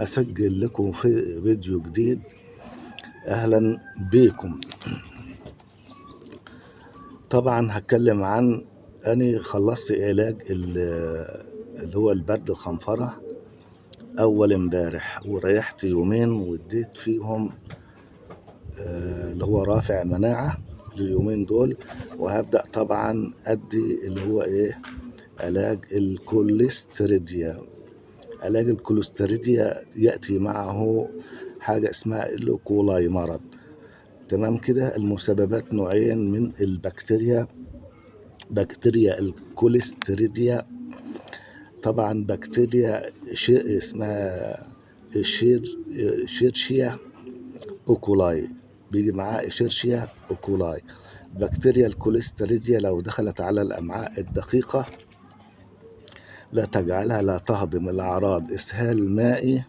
أسجل لكم في فيديو جديد. أهلا بكم. طبعا هتكلم عن أني خلصت علاج اللي هو البرد الخنفرة أول امبارح، وريحت يومين واديت فيهم اللي هو رافع مناعة لليومين دول. وهبدأ طبعا أدي اللي هو علاج الكوليستريديا. علاج الكوليستريديا يأتي معه حاجة اسمها اللوكولاي مرض. تمام كده. المسببات نوعين من البكتيريا. بكتيريا الكوليستريديا طبعا بكتيريا اسمها شيرشيا اوكولاي، بيجي معاه شيرشيا اوكولاي. بكتيريا الكوليستريديا لو دخلت على الأمعاء الدقيقة لا تجعلها لا تهضم الأعراض إسهال مائي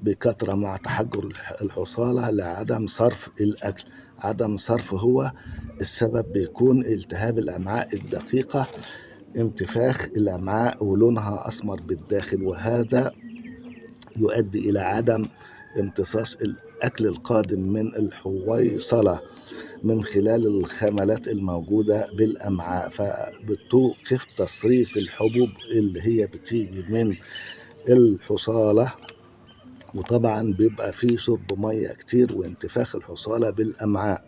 بكثرة مع تحجر الحصالة لعدم صرف الأكل. عدم صرف هو السبب، بيكون التهاب الأمعاء الدقيقة، انتفاخ الأمعاء ولونها أسمر بالداخل، وهذا يؤدي إلى عدم امتصاص الأكل القادم من الحويصلة من خلال الخملات الموجودة بالأمعاء، فبتوقف تصريف الحبوب اللي هي بتيجي من الحصالة. وطبعا بيبقى فيه شرب مية كتير وانتفاخ الحصالة بالأمعاء.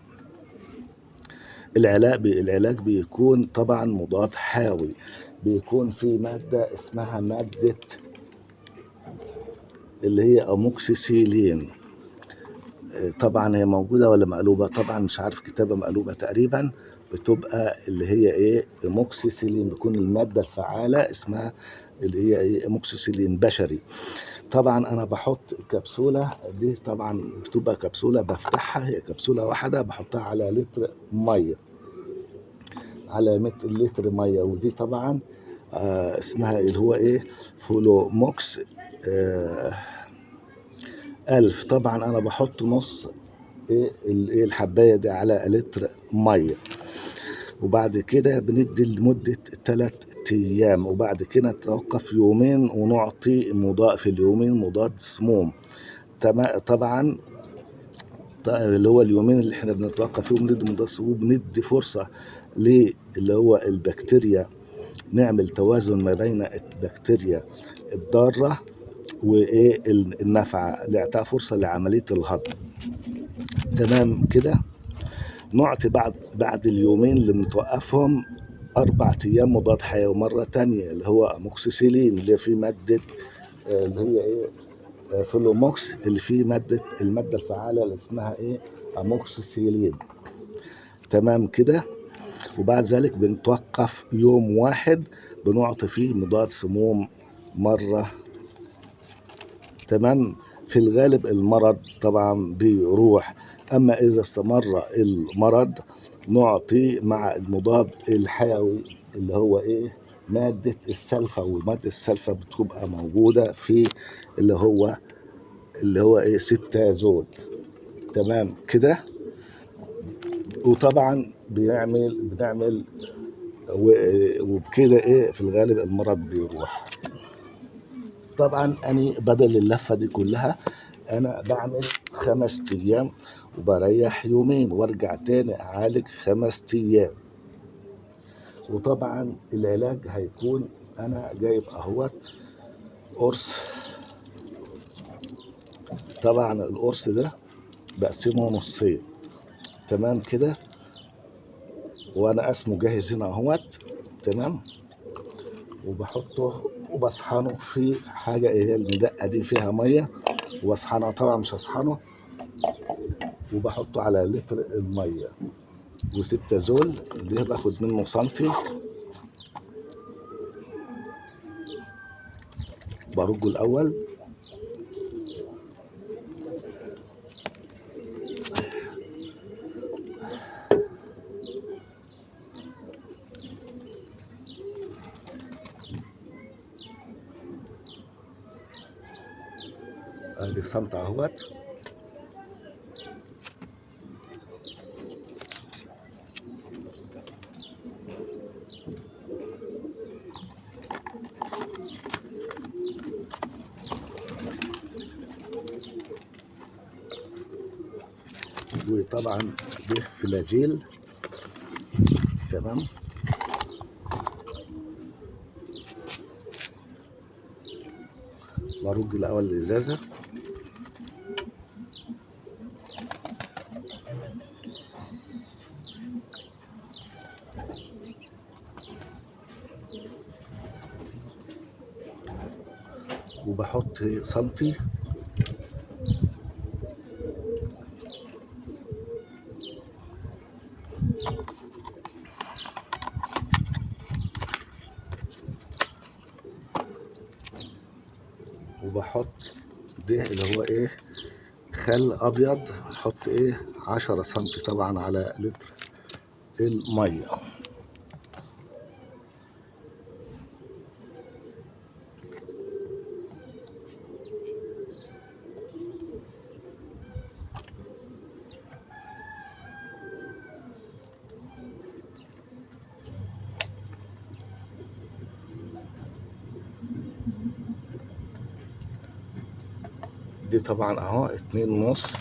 العلاج بيكون طبعا مضاد حيوي، بيكون في مادة اسمها مادة اللي هي أموكسيسيلين. طبعا هي موجودة ولا مقلوبة؟ طبعا مش عارف، كتابة مقلوبة تقريبا. بتبقى اللي هي أموكسيسيلين، بيكون المادة الفعالة اسمها اللي هي أموكسيسيلين بشري. طبعا انا بحط الكبسولة دي، طبعا بتبقى كبسولة بفتحها، هي كبسولة واحدة بحطها على لتر مية، على 100 لتر مية. ودي طبعا اسمها اللي هو فولوموكس 1000. طبعا انا بحط نص الحباية دي على لتر مية، وبعد كده بندي لمدة 3 أيام، وبعد كده نتوقف يومين ونعطي في اليومين مضاد سموم. طبعا اللي هو اليومين اللي احنا بنتوقف فيهم ندي مضاد سموم، بندي فرصة اللي هو البكتيريا، نعمل توازن ما بين البكتيريا الضارة والنافعة لإعطاء فرصة لعملية الهضم. تمام كده. نعطي بعد اليومين اللي بنتوقفهم 4 أيام مضاد حيوي مرة تانية، اللي هو أموكسيسيلين، اللي فيه مادة اللي هي فولوموكس، اللي فيه المادة الفعالة اللي اسمها أموكسيسيلين. تمام كده. وبعد ذلك بنتوقف يوم واحد بنعطي فيه مضاد سموم مرة. تمام. في الغالب المرض طبعا بيروح. أما إذا استمر المرض نعطي مع المضاد الحيوي اللي هو مادة السلفة. ومادة السلفة بتبقى موجودة في اللي هو سبتازول. تمام كده. وطبعا بنعمل وبكده في الغالب المرض بيروح. طبعا أنا بدل اللفة دي كلها أنا بعمل 5 أيام وبريح يومين وارجع تاني أعالج 5 أيام. وطبعا العلاج هيكون أنا جايب قرص. طبعا القرص ده بقسمه نصين. تمام كده. وأنا اسمه جاهز هنا تمام. وبحطه وبصحنه في حاجة هي المدقة دي فيها مية، وبصحنها طبعا مش هصحنه، وبحطه على لتر المية. وسبتازول اللي باخد منه سنتي برجه الأول. ادي السنتي وطبعا ده فلاجيل. تمام. برج الاول الازازه. وبحط سنتي. وبحط ده اللي هو ايه خل ابيض، احط ايه 10 سنتي طبعا على لتر الميه. دي طبعا اهو 2.5،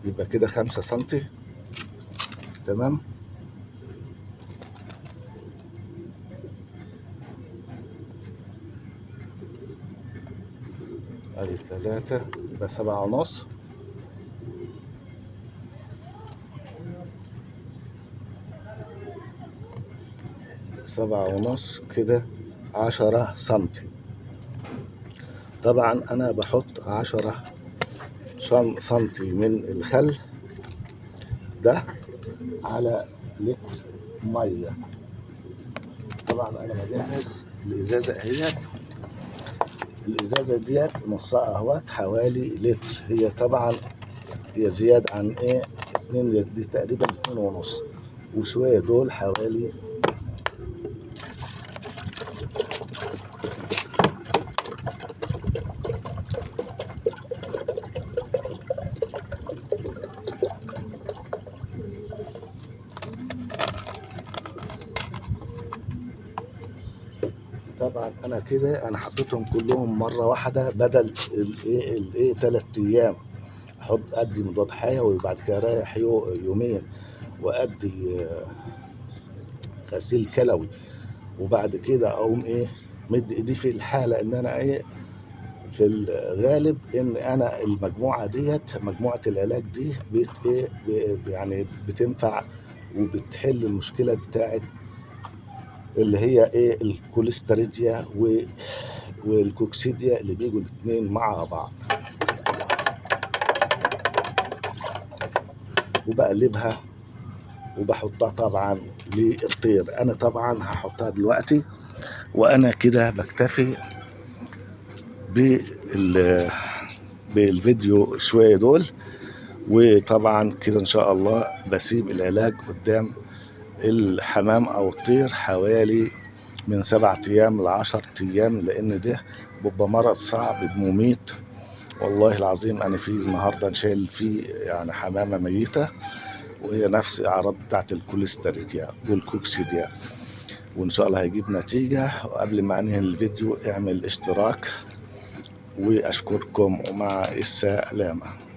يبقى كده 5 سنتي. تمام. ادي 3 يبقى 7.5. كده 10 سنتي. طبعا انا بحط 10 سنتي من الخل ده على لتر ميه. طبعا انا بجهز الازازه اهيت. الازازه ديت نصها اهوت حوالي لتر. هي طبعا هي زياده عن ايه 2 لتر، دي تقريبا 2.5 وشويه، دول حوالي طبعا انا كده انا حطيتهم كلهم مره واحده بدل الايه 3 ايام. احط ادي مضاد حيوي وبعد كده رايح يومين وادي غسيل كلوي، وبعد كده اقوم ايه مد ايدي في الحاله ان انا ايه في الغالب ان انا المجموعه ديت مجموعه العلاج دي يعني بتنفع وبتحل المشكله بتاعت اللي هي ايه الكوليستريديا والكوكسيديا اللي بيجوا الاثنين مع بعض. وبقلبها وبحطها طبعا للطير. انا طبعا هحطها دلوقتي، وانا كده بكتفي بالفيديو شويه دول. وطبعا كده ان شاء الله بسيب العلاج قدام الحمام او الطير حوالي من 7 ايام ل10 ايام، لان ده بيبقى مرض صعب مميت. والله العظيم انا في النهارده شايل فيه يعني حمامه ميته، وهي نفس الاعراض بتاعت الكوليستريديا والكوكسيديا. وان شاء الله هيجيب نتيجه. وقبل ما انهي الفيديو اعمل اشتراك، واشكركم ومع السلامه.